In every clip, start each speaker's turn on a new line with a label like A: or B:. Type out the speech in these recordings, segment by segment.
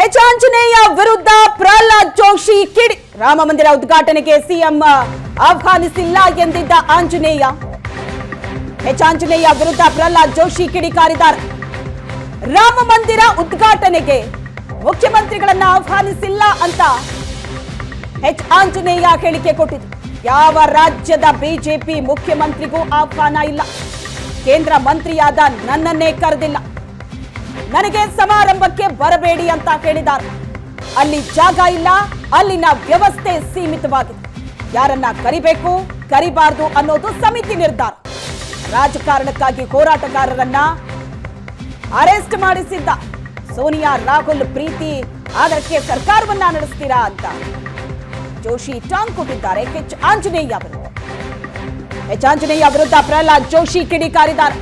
A: H Anjaneya ವಿರುದ್ಧ ಪ್ರಹ್ಲಾದ್ ಜೋಶಿ ಕಿಡಿ. ರಾಮ ಮಂದಿರ ಉದ್ಘಾಟನೆಗೆ ಸಿಎಂ ಆಹ್ವಾನಿಸಿಲ್ಲ ಎಂದಿದ್ದ ಆಂಜನೇಯ. ಎಚ್ ಆಂಜನೇಯ ವಿರುದ್ಧ ಪ್ರಹ್ಲಾದ್ ಜೋಶಿ ಕಿಡಿಕಾರಿದ್ದಾರೆ. ರಾಮ ಮಂದಿರ ಉದ್ಘಾಟನೆಗೆ ಮುಖ್ಯಮಂತ್ರಿಗಳನ್ನ ಆಹ್ವಾನಿಸಿಲ್ಲ ಅಂತ ಎಚ್ ಆಂಜನೇಯ ಹೇಳಿಕೆ ಕೊಟ್ಟಿದ್ರು. ಯಾವ ರಾಜ್ಯದ ಬಿಜೆಪಿ ಮುಖ್ಯಮಂತ್ರಿಗೂ ಆಹ್ವಾನ ಇಲ್ಲ. ಕೇಂದ್ರ ಮಂತ್ರಿಯಾದ ನನ್ನನ್ನೇ ಕರೆದಿಲ್ಲ. ನನಗೆ ಸಮಾರಂಭಕ್ಕೆ ಬರಬೇಡಿ ಅಂತ ಹೇಳಿದ್ದಾರೆ. ಅಲ್ಲಿ ಜಾಗ ಇಲ್ಲ, ಅಲ್ಲಿನ ವ್ಯವಸ್ಥೆ ಸೀಮಿತವಾಗಿದೆ. ಯಾರನ್ನ ಕರಿಬೇಕು ಕರಿಬಾರದು ಅನ್ನೋದು ಸಮಿತಿ ನಿರ್ಧಾರ. ರಾಜಕಾರಣಕ್ಕಾಗಿ ಹೋರಾಟಗಾರರನ್ನ ಅರೆಸ್ಟ್ ಮಾಡಿಸಿದ್ದ ಸೋನಿಯಾ ರಾಹುಲ್ ಪ್ರೀತಿ ಅದಕ್ಕೆ ಸರ್ಕಾರವನ್ನ ನಡೆಸ್ತೀರಾ ಅಂತ ಜೋಶಿ ಟಾಂಗ್ ಕೊಟ್ಟಿದ್ದಾರೆ. ಎಚ್ ಆಂಜನೇಯ ವಿರುದ್ಧ ಪ್ರಹ್ಲಾದ್ ಜೋಶಿ ಕಿಡಿಕಾರಿದ್ದಾರೆ.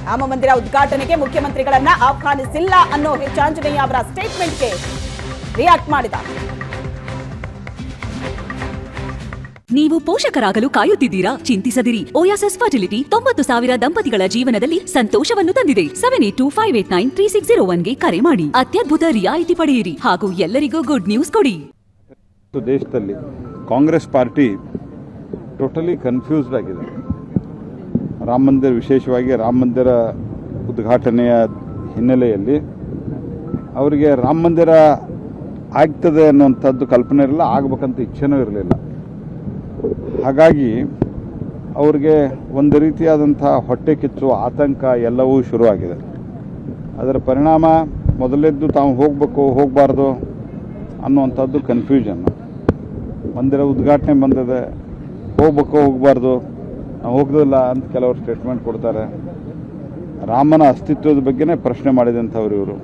A: ರಾಮ ಮಂದಿರ ಉದ್ಘಾಟನೆಗೆ ಮುಖ್ಯಮಂತ್ರಿಗಳನ್ನ ಆಹ್ವಾನಿಸಿಲ್ಲ ಅನ್ನೋ ಎಚ್ ಆಂಜನೇಯ ಅವರ ಸ್ಟೇಟ್ಮೆಂಟ್ಗೆ ರಿಯಾಕ್ಟ್ ಮಾಡಿದ್ದಾರೆ.
B: ನೀವು ಪೋಷಕರಾಗಲು ಕಾಯುತ್ತಿದ್ದೀರಾ? ಚಿಂತಿಸದಿರಿ. ಓಯಾಸಿಸ್ ಫರ್ಟಿಲಿಟಿ 90,000 ದಂಪತಿಗಳ ಜೀವನದಲ್ಲಿ ಸಂತೋಷವನ್ನು ತಂದಿದೆ. 7825893601ಗೆ ಕರೆ ಮಾಡಿ. ಅತ್ಯದ್ಭುತ ರಿಯಾಯಿತಿ ಪಡೆಯಿರಿ ಹಾಗೂ ಎಲ್ಲರಿಗೂ ಗುಡ್ ನ್ಯೂಸ್ ಕೊಡಿ.
C: ದೇಶದಲ್ಲಿ ಕಾಂಗ್ರೆಸ್ ಪಾರ್ಟಿ ಟೋಟಲಿ ಕನ್ಫ್ಯೂಸ್ಡ್ ಆಗಿದೆ. ರಾಮ ಮಂದಿರ, ವಿಶೇಷವಾಗಿ ರಾಮ ಮಂದಿರ ಉದ್ಘಾಟನೆಯ ಹಿನ್ನೆಲೆಯಲ್ಲಿ ಅವರಿಗೆ ರಾಮ ಮಂದಿರ ಆಗ್ತದೆ ಅನ್ನುವಂಥದ್ದು ಕಲ್ಪನೆ ಇರಲಿಲ್ಲ, ಆಗಬೇಕಂತ ಇಚ್ಛೆನೂ ಇರಲಿಲ್ಲ. ಹಾಗಾಗಿ ಅವ್ರಿಗೆ ಒಂದು ರೀತಿಯಾದಂಥ ಹೊಟ್ಟೆ ಕಿಚ್ಚು, ಆತಂಕ ಎಲ್ಲವೂ ಶುರುವಾಗಿದೆ. ಅದರ ಪರಿಣಾಮ ಮೊದಲೆದ್ದು ತಾವು ಹೋಗಬಾರ್ದು ಅನ್ನುವಂಥದ್ದು ಕನ್ಫ್ಯೂಷನ್ನು. ಮಂದಿರ ಉದ್ಘಾಟನೆ ಬಂದಿದೆ, ಹೋಗಬಾರ್ದು, ನಾವು ಹೋಗೋದಿಲ್ಲ ಅಂತ ಕೆಲವರು ಸ್ಟೇಟ್ಮೆಂಟ್ ಕೊಡ್ತಾರೆ. ರಾಮನ ಅಸ್ತಿತ್ವದ ಬಗ್ಗೆನೇ ಪ್ರಶ್ನೆ ಮಾಡಿದಂಥವ್ರು ಇವರು.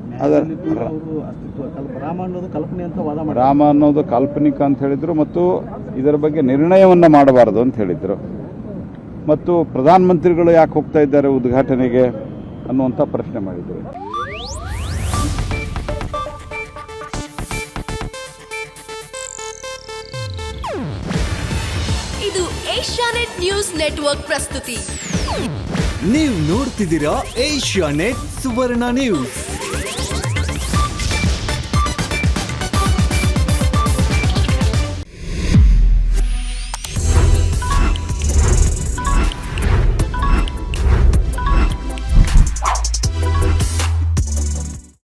C: ರಾಮ ಅನ್ನೋದು ಕಾಲ್ಪನಿಕ ಅಂತ ಹೇಳಿದರು ಮತ್ತು ಇದರ ಬಗ್ಗೆ ನಿರ್ಣಯವನ್ನು ಮಾಡಬಾರದು ಅಂತ ಹೇಳಿದರು. ಮತ್ತು ಪ್ರಧಾನಮಂತ್ರಿಗಳು ಯಾಕೆ ಹೋಗ್ತಾ ಇದ್ದಾರೆ ಉದ್ಘಾಟನೆಗೆ ಅನ್ನುವಂಥ ಪ್ರಶ್ನೆ ಮಾಡಿದರು.
D: ಇದು ಏಷ್ಯಾನೆಟ್ ನ್ಯೂಸ್ ನೆಟ್ವರ್ಕ್ ಪ್ರಸ್ತುತಿ.
E: ನೀವು ನೋಡ್ತಿದ್ದೀರಾ ಏಷ್ಯಾನೆಟ್ ಸುವರ್ಣ ನ್ಯೂಸ್.